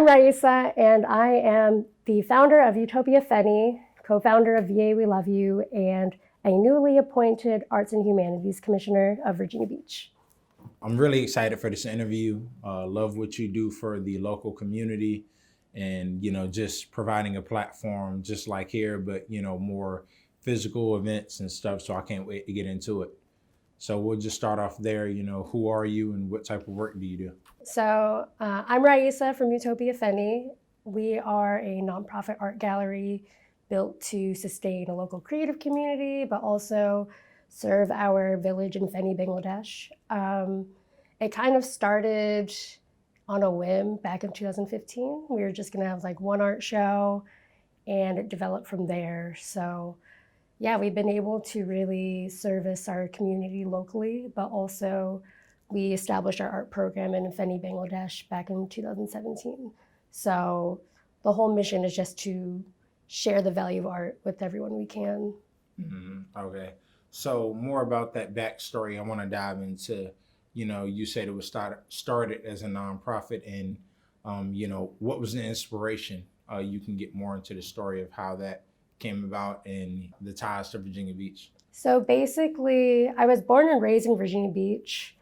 I'm Raeesah, and I am the founder of Utopia Feni, co-founder of VA We Love You, and a newly appointed Arts and Humanities Commissioner of Virginia Beach. I'm really excited for this interview. Love what you do for the local community and, just providing a platform just like here, but, more physical events and stuff. So I can't wait to get into it. So we'll just start off there. Who are you and what type of work do you do? So I'm Raeesah from Utopia Feni. We are a nonprofit art gallery built to sustain a local creative community, but also serve our village in Feni, Bangladesh. It kind of started on a whim back in 2015. We were just gonna have like one art show, and it developed from there. So yeah, we've been able to really service our community locally, but also we established our art program in Feni, Bangladesh back in 2017. So the whole mission is just to share the value of art with everyone we can. Okay. So more about that backstory, I want to dive into, you said it was started as a nonprofit and, what was the inspiration? You can get more into the story of how that came about and the ties to Virginia Beach. So basically, I was born and raised in Virginia Beach.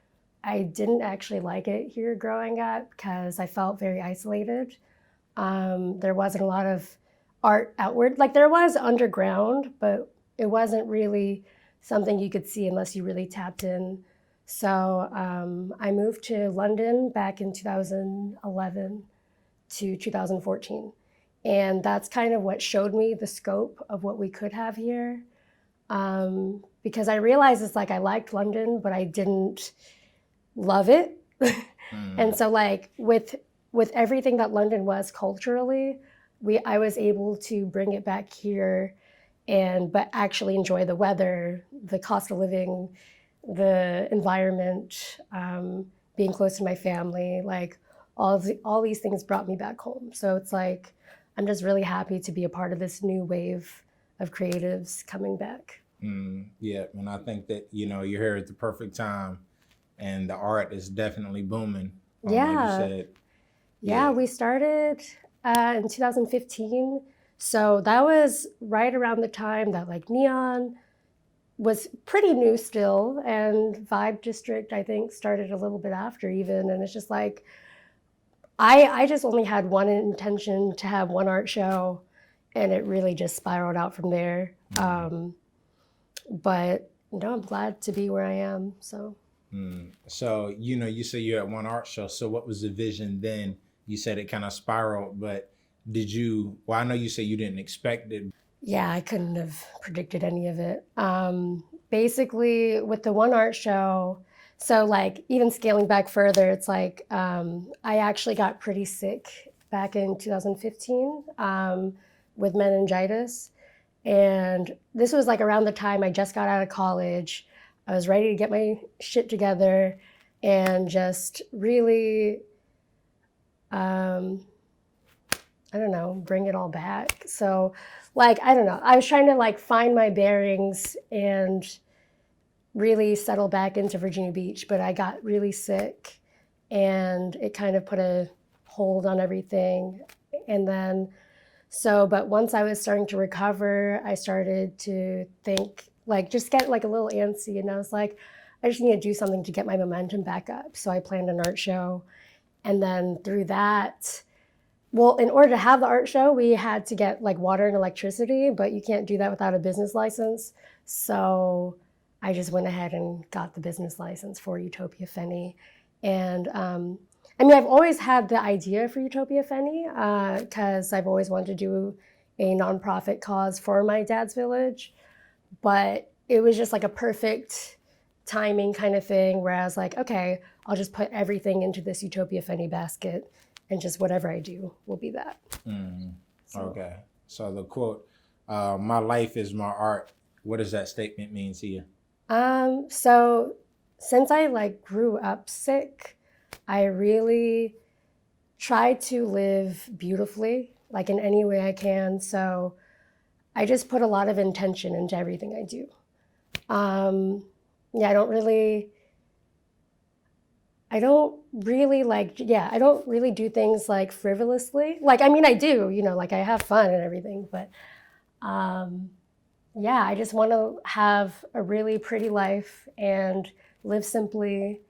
I didn't actually like it here growing up because I felt very isolated. There wasn't a lot of art outward. Like there was underground, but it wasn't really something you could see unless you really tapped in. So I moved to London back in 2011 to 2014. And that's kind of what showed me the scope of what we could have here. Because I realized it's like I liked London, but I didn't love it. And so like with everything that London was culturally, I was able to bring it back here but actually enjoy the weather, the cost of living, the environment, being close to my family, like all these things brought me back home. So it's like, I'm just really happy to be a part of this new wave of creatives coming back. Yeah, and I think that, you're here at the perfect time and the art is definitely booming. Yeah. Like you said. Yeah, we started in 2015. So that was right around the time that like neon was pretty new still, and Vibe District, I think, started a little bit after even. And it's just like, I just only had one intention to have one art show, and it really just spiraled out from there. But I'm glad to be where I am, so. So, you say you're at one art show. So what was the vision then? You said it kind of spiraled, but I know you say you didn't expect it. Yeah, I couldn't have predicted any of it. Basically, with the one art show, so like even scaling back further, it's like I actually got pretty sick back in 2015 with meningitis. And this was like around the time I just got out of college. I was ready to get my shit together and just really, I don't know, bring it all back. So like, I don't know, I was trying to like find my bearings and really settle back into Virginia Beach, but I got really sick and it kind of put a hold on everything. And then, but once I was starting to recover, I started to think, like, just get like a little antsy. And I was like, I just need to do something to get my momentum back up. So I planned an art show. And then through that, well, in order to have the art show, we had to get like water and electricity, but you can't do that without a business license. So I just went ahead and got the business license for Utopia Feni. And I've always had the idea for Utopia Feni because I've always wanted to do a nonprofit cause for my dad's village. But it was just like a perfect timing kind of thing where I was like, okay, I'll just put everything into this Utopia Feni basket and just whatever I do will be that. Okay. So the quote, my life is my art. What does that statement mean to you? So since I like grew up sick, I really try to live beautifully, like in any way I can. So I just put a lot of intention into everything I do. I I don't really I don't really do things like frivolously. Like, I mean, I do, like I have fun and everything, but yeah, I just want to have a really pretty life and live simply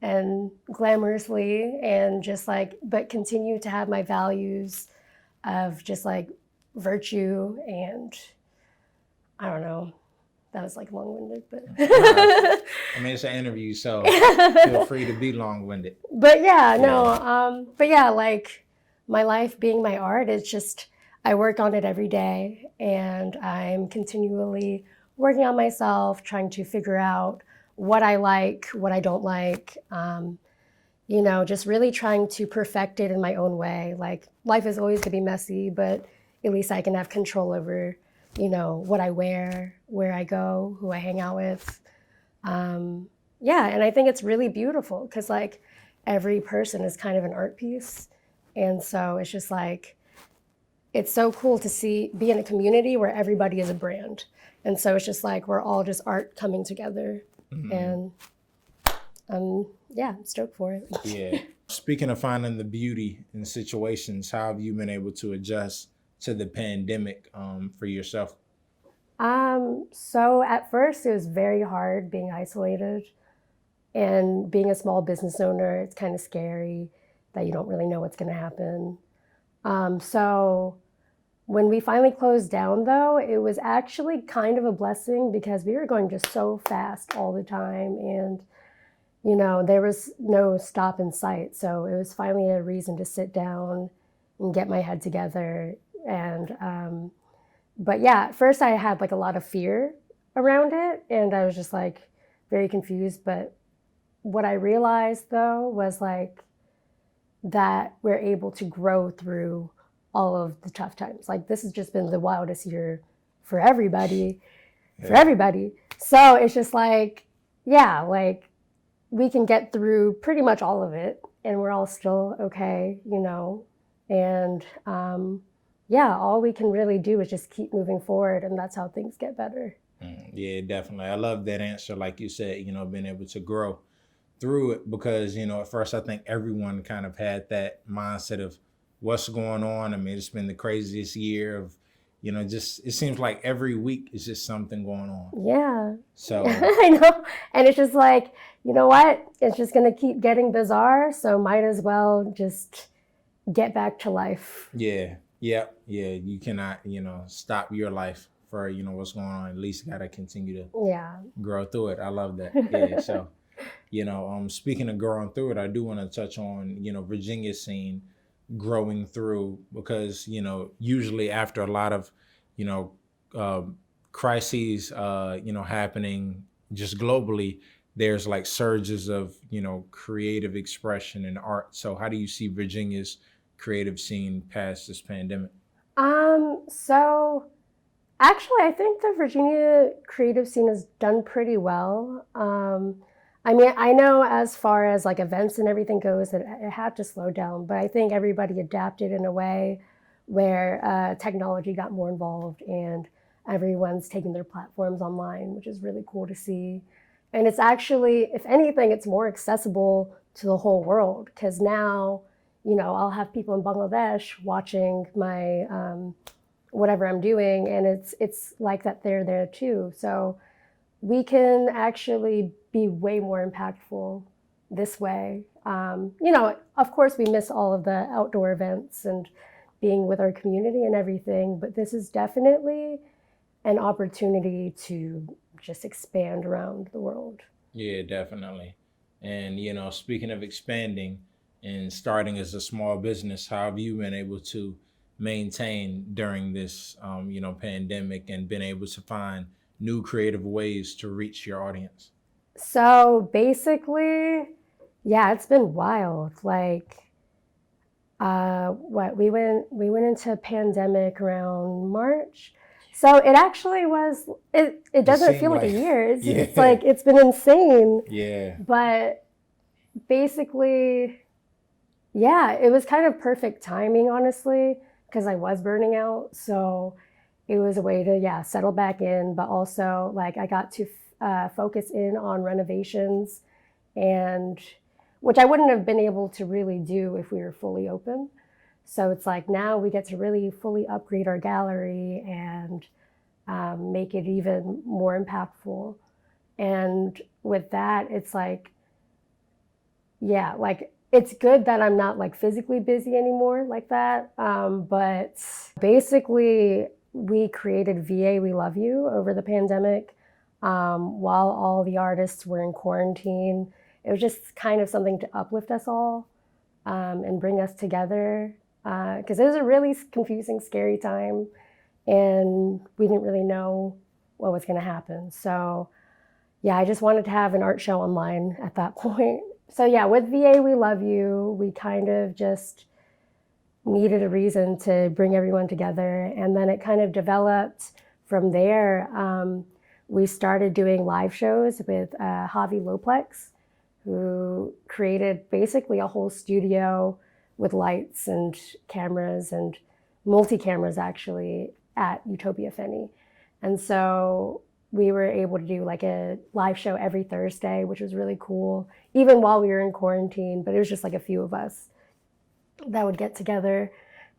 and glamorously and just but continue to have my values of just virtue and I don't know. That was long-winded, but I mean, it's an interview, so feel free to be long-winded. But yeah, no, but yeah, my life being my art, it's just I work on it every day, and I'm continually working on myself, trying to figure out what I like, what I don't like. Just really trying to perfect it in my own way. Like life is always gonna be messy, but at least I can have control over, what I wear, where I go, who I hang out with. Yeah, and I think it's really beautiful because every person is kind of an art piece. And so it's just it's so cool to be in a community where everybody is a brand. And so it's just we're all just art coming together. Mm-hmm. And yeah, I'm stoked for it. Yeah. Speaking of finding the beauty in situations, how have you been able to adjust to the pandemic for yourself? So at first it was very hard being isolated and being a small business owner. It's kind of scary that you don't really know what's going to happen. So when we finally closed down though, it was actually kind of a blessing because we were going just so fast all the time and there was no stop in sight. So it was finally a reason to sit down and get my head together. And, but yeah, at first I had a lot of fear around it and I was just very confused. But what I realized though was that we're able to grow through all of the tough times. This has just been the wildest year for everybody, So it's just we can get through pretty much all of it and we're all still okay, and all we can really do is just keep moving forward and that's how things get better. Yeah, definitely. I love that answer. Like you said, being able to grow through it because, at first I think everyone kind of had that mindset of what's going on. I mean, it's been the craziest year of, just, it seems like every week is just something going on. Yeah. So I know. And it's just you know what? It's just going to keep getting bizarre. So might as well just get back to life. Yeah. Yeah. Yeah. You cannot, stop your life for, what's going on. At least got to continue to grow through it. I love that. Yeah. So, speaking of growing through it, I do want to touch on, Virginia's scene growing through because, usually after a lot of, crises, happening just globally, there's surges of, creative expression and art. So how do you see Virginia's creative scene past this pandemic? So actually, I think the Virginia creative scene has done pretty well. I mean, I know as far as events and everything goes, that it had to slow down, but I think everybody adapted in a way where technology got more involved and everyone's taking their platforms online, which is really cool to see. And it's actually, if anything, it's more accessible to the whole world because now, I'll have people in Bangladesh watching my whatever I'm doing, and it's like that they're there too. So we can actually be way more impactful this way. Of course, we miss all of the outdoor events and being with our community and everything, but this is definitely an opportunity to just expand around the world. Yeah, definitely. And, speaking of expanding and starting as a small business, how have you been able to maintain during this, pandemic and been able to find new creative ways to reach your audience? So basically, yeah, it's been wild. We went into a pandemic around March. So it actually was, it doesn't feel like a year. It's it's been insane. Yeah. But basically, yeah, it was kind of perfect timing, honestly, because I was burning out. So it was a way to, settle back in. But also, I got to focus in on renovations. And which I wouldn't have been able to really do if we were fully open. So it's like now we get to really fully upgrade our gallery and make it even more impactful. And with that, it's like, yeah, like it's good that I'm not like physically busy anymore like that. But basically, we created VA We Love You over the pandemic while all the artists were in quarantine. It was just kind of something to uplift us all and bring us together because it was a really confusing, scary time and we didn't really know what was going to happen. So yeah, I just wanted to have an art show online at that point. So yeah, with VA We Love You, we kind of just needed a reason to bring everyone together. And then it kind of developed from there. We started doing live shows with Javi Loplex, who created basically a whole studio with lights and cameras and multi-cameras actually at Utopia Feni. And so we were able to do like a live show every Thursday, which was really cool, even while we were in quarantine, but it was just like a few of us that would get together.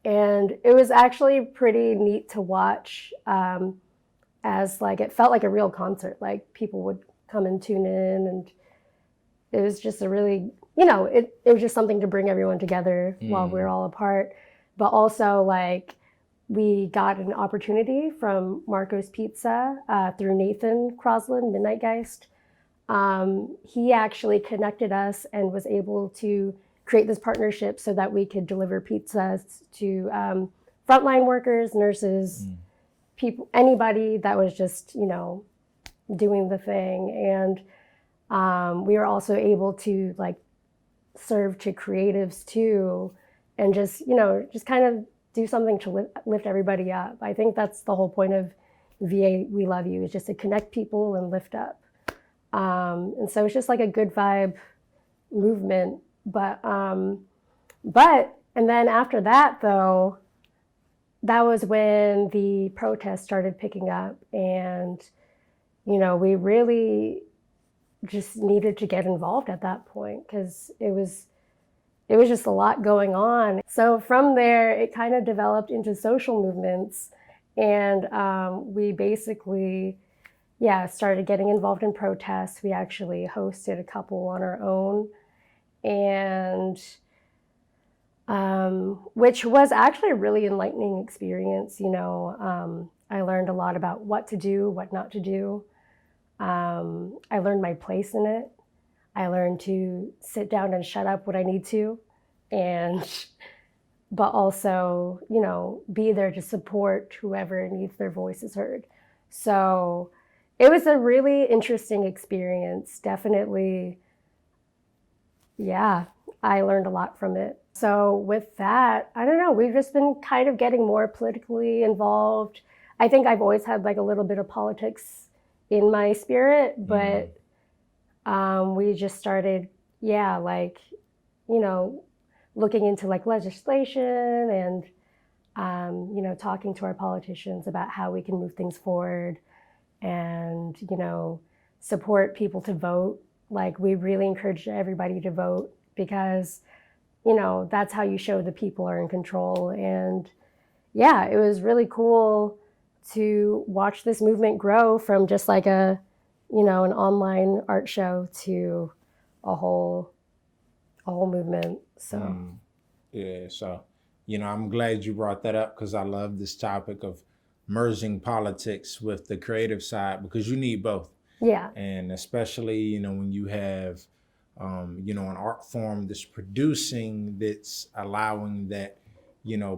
And it was actually pretty neat to watch as like, it felt like a real concert. Like people would come and tune in and it was just a really, it was just something to bring everyone together while we're all apart. But also like we got an opportunity from Marco's Pizza through Nathan Crosland, Midnight Geist. He actually connected us and was able to create this partnership so that we could deliver pizzas to frontline workers, nurses, people, anybody that was just, doing the thing. And we were also able to like serve to creatives too, and just kind of do something to lift everybody up. I think that's the whole point of VA We Love You, is just to connect people and lift up. And so it's just like a good vibe movement. But and then after that though, that was when the protests started picking up, and we really just needed to get involved at that point because it was just a lot going on. So from there, it kind of developed into social movements, and we basically, started getting involved in protests. We actually hosted a couple on our own, and which was actually a really enlightening experience. I learned a lot about what to do, what not to do. I learned my place in it. I learned to sit down and shut up when I need to, but also, be there to support whoever needs their voices heard. So it was a really interesting experience. Definitely, I learned a lot from it. So with that, I don't know, we've just been kind of getting more politically involved. I think I've always had like a little bit of politics in my spirit, but we just started, looking into like legislation and, talking to our politicians about how we can move things forward and, support people to vote. Like we really encourage everybody to vote because, that's how you show the people are in control. And it was really cool to watch this movement grow from just like an online art show to a whole movement. So so I'm glad you brought that up because I love this topic of merging politics with the creative side, because you need both. And especially when you have an art form that's producing, that's allowing that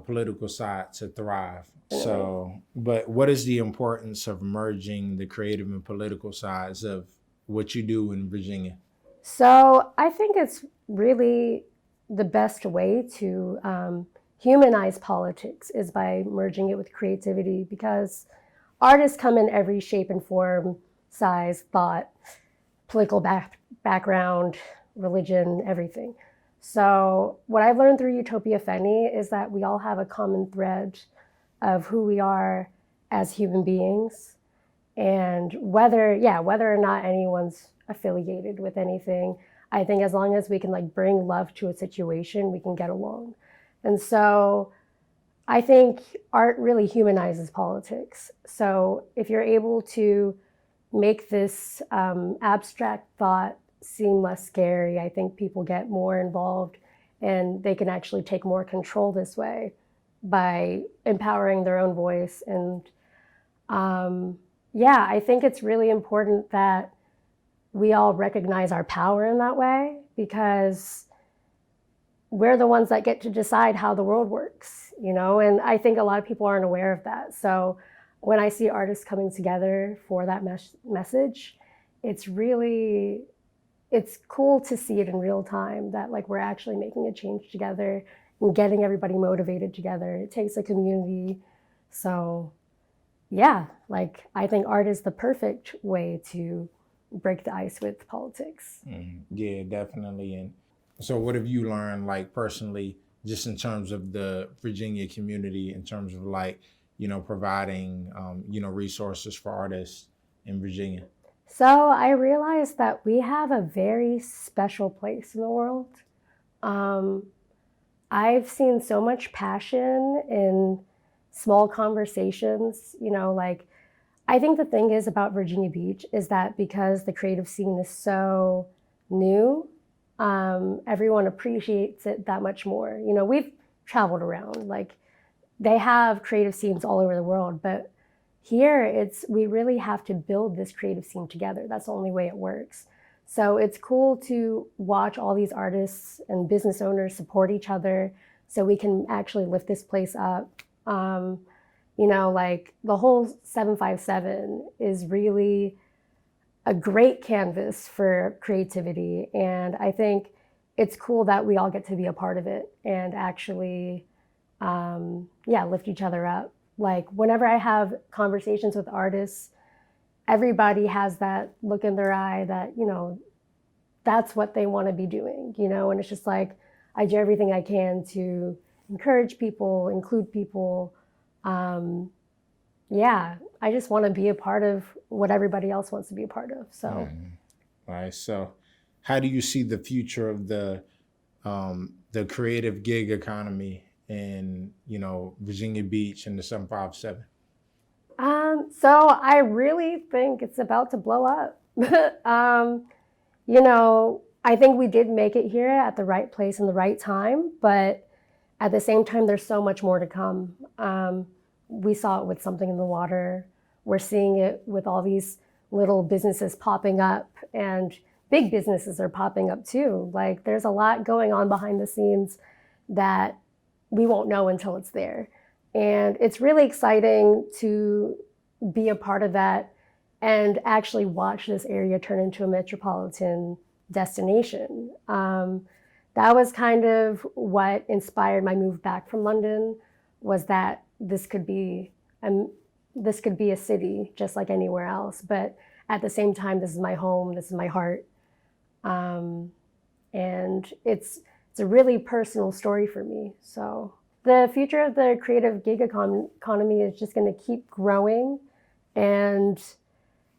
political side to thrive. So, but what is the importance of merging the creative and political sides of what you do in Virginia? So I think it's really the best way to humanize politics is by merging it with creativity, because artists come in every shape and form, size, thought, political background, religion, everything. So what I've learned through Utopia Feni is that we all have a common thread of who we are as human beings, and whether or not anyone's affiliated with anything, I think as long as we can like bring love to a situation, we can get along. And so I think art really humanizes politics. So if you're able to make this abstract thought seem less scary, I think people get more involved and they can actually take more control this way by empowering their own voice. And yeah, I think it's really important that we all recognize our power in that way, because we're the ones that get to decide how the world works, you know? And I think a lot of people aren't aware of that. So when I see artists coming together for that message, it's cool to see it in real time, that like we're actually making a change together and getting everybody motivated together. It takes a community. So yeah, like I think art is the perfect way to break the ice with politics. Yeah, definitely. And so what have you learned, like personally, just in terms of the Virginia community, in terms of like, providing, resources for artists in Virginia? So I realized that we have a very special place in the world. I've seen so much passion in small conversations, like I think the thing is about Virginia Beach is that because the creative scene is so new, everyone appreciates it that much more. We've traveled around, like they have creative scenes all over the world, but here we really have to build this creative scene together. That's the only way it works. So it's cool to watch all these artists and business owners support each other so we can actually lift this place up. Like the whole 757 is really a great canvas for creativity. And I think it's cool that we all get to be a part of it and actually, lift each other up. Like whenever I have conversations with artists, everybody has that look in their eye that, that's what they want to be doing, and it's just like, I do everything I can to encourage people, include people. I just want to be a part of what everybody else wants to be a part of. So, Right. So how do you see the future of the creative gig economy in, Virginia Beach and the 757? So I really think it's about to blow up. I think we did make it here at the right place and the right time, but at the same time, there's so much more to come. We saw it with Something in the Water. We're seeing it with all these little businesses popping up, and big businesses are popping up too. Like there's a lot going on behind the scenes that we won't know until it's there. And it's really exciting to be a part of that and actually watch this area turn into a metropolitan destination. That was kind of what inspired my move back from London, was that this could be a city just like anywhere else. But at the same time, this is my home, this is my heart. And it's a really personal story for me. So the future of the creative gig economy is just going to keep growing. And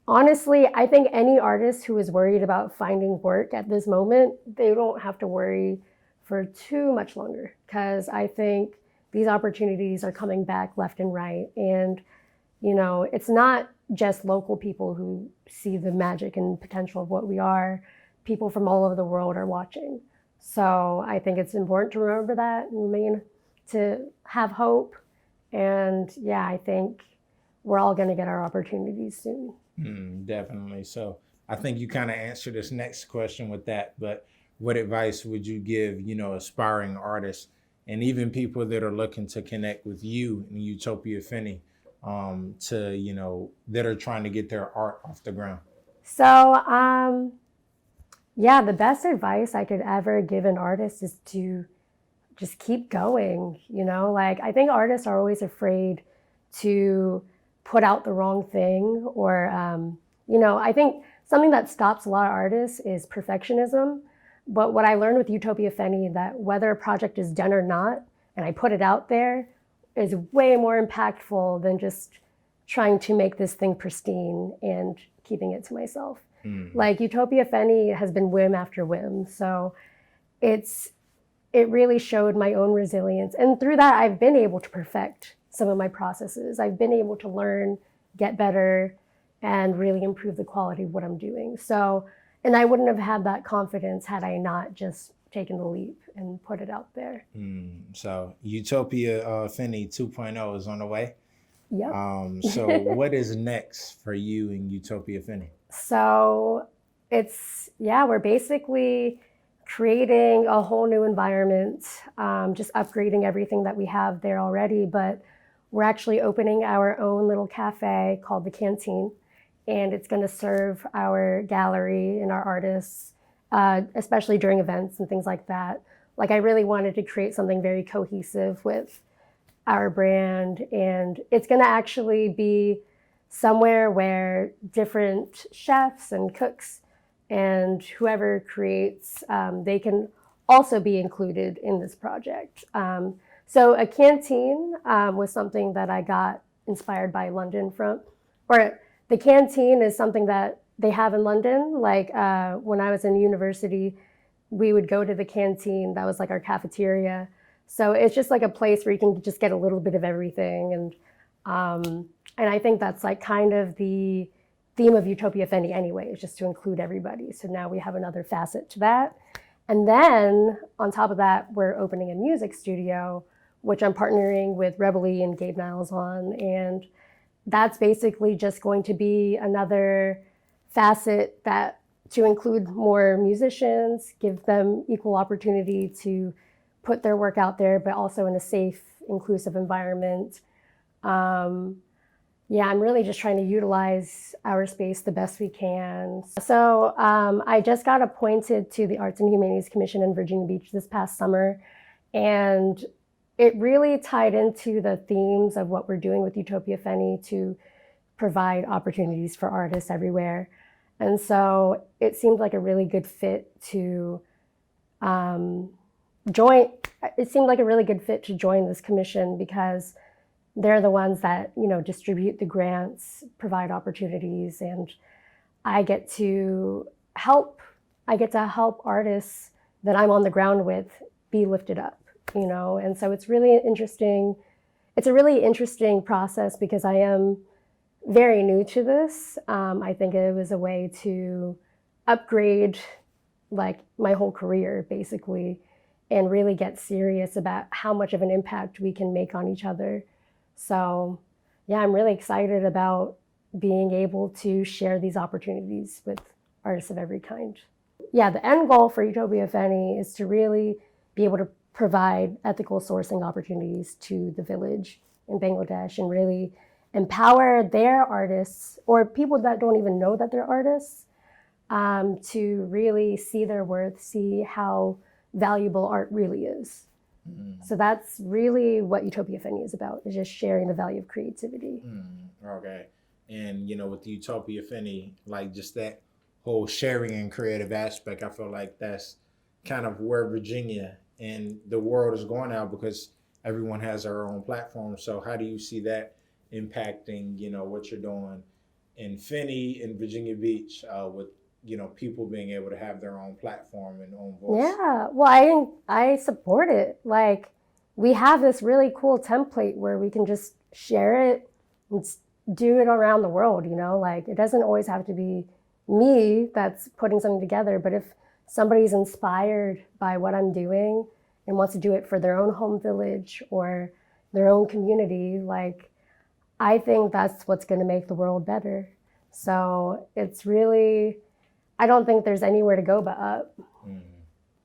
honestly, I think any artist who is worried about finding work at this moment, they don't have to worry for too much longer, because I think these opportunities are coming back left and right. And, it's not just local people who see the magic and potential of what we are. People from all over the world are watching. So I think it's important to remember that and to have hope. And yeah, I think we're all going to get our opportunities soon. Definitely. So I think you kind of answered this next question with that, but what advice would you give, aspiring artists and even people that are looking to connect with you and Utopia Feni, that are trying to get their art off the ground? So, the best advice I could ever give an artist is to just keep going. Like I think artists are always afraid to put out the wrong thing, or, I think something that stops a lot of artists is perfectionism. But what I learned with Utopia Feni, that whether a project is done or not, and I put it out there, is way more impactful than just trying to make this thing pristine and keeping it to myself. Like Utopia Feni has been whim after whim. So it really showed my own resilience. And through that, I've been able to perfect some of my processes. I've been able to learn, get better, and really improve the quality of what I'm doing. So, and I wouldn't have had that confidence had I not just taken the leap and put it out there. So Utopia Feni 2.0 is on the way. Yep. So what is next for you in Utopia Feni? So we're basically creating a whole new environment, just upgrading everything that we have there already. But we're actually opening our own little cafe called The Canteen, and it's going to serve our gallery and our artists, especially during events and things like that. Like I really wanted to create something very cohesive with our brand, and it's going to actually be somewhere where different chefs and cooks and whoever creates, they can also be included in this project. So a canteen was something that I got inspired by London from, or the canteen is something that they have in London. Like when I was in university, we would go to the canteen. That was like our cafeteria. So it's just like a place where you can just get a little bit of everything. And I think that's like kind of the theme of Utopia Feni anyway, is just to include everybody. So now we have another facet to that. And then on top of that, we're opening a music studio, which I'm partnering with Rebel E and Gabe Niles on. And that's basically just going to be another facet that to include more musicians, give them equal opportunity to put their work out there, but also in a safe, inclusive environment. I'm really just trying to utilize our space the best we can. So I just got appointed to the Arts and Humanities Commission in Virginia Beach this past summer, and it really tied into the themes of what we're doing with Utopia Feni to provide opportunities for artists everywhere. And so it seemed like a really good fit to join this commission, because they're the ones that, distribute the grants, provide opportunities, and I get to help artists that I'm on the ground with be lifted up, and so it's a really interesting process because I am very new to this. I think it was a way to upgrade like my whole career basically, and really get serious about how much of an impact we can make on each other. So I'm really excited about being able to share these opportunities with artists of every kind. The end goal for Utopia Feni is to really be able to provide ethical sourcing opportunities to the village in Bangladesh and really empower their artists, or people that don't even know that they're artists, to really see their worth, see how valuable art really is. So that's really what Utopia Feni is about, is just sharing the value of creativity. Okay. And, with the Utopia Feni, like just that whole sharing and creative aspect, I feel like that's kind of where Virginia and the world is going now, because everyone has their own platform. So how do you see that impacting, what you're doing in Feni and Virginia Beach with, people being able to have their own platform and own voice? Yeah, well, I support it. Like, we have this really cool template where we can just share it and do it around the world, like it doesn't always have to be me that's putting something together, but if somebody's inspired by what I'm doing and wants to do it for their own home village or their own community, like, I think that's what's going to make the world better. So it's really, I don't think there's anywhere to go but up.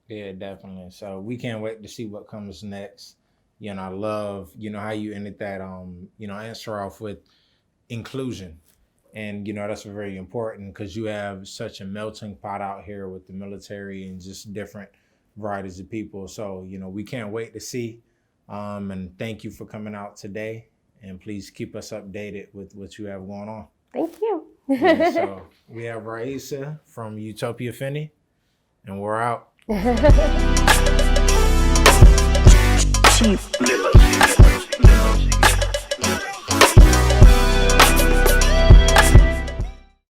Yeah, definitely. So we can't wait to see what comes next. I love, how you ended that, answer off with inclusion. And, that's very important because you have such a melting pot out here with the military and just different varieties of people. So, we can't wait to see. And thank you for coming out today. And please keep us updated with what you have going on. Thank you. So we have Raeesah from Utopia Feni, and we're out.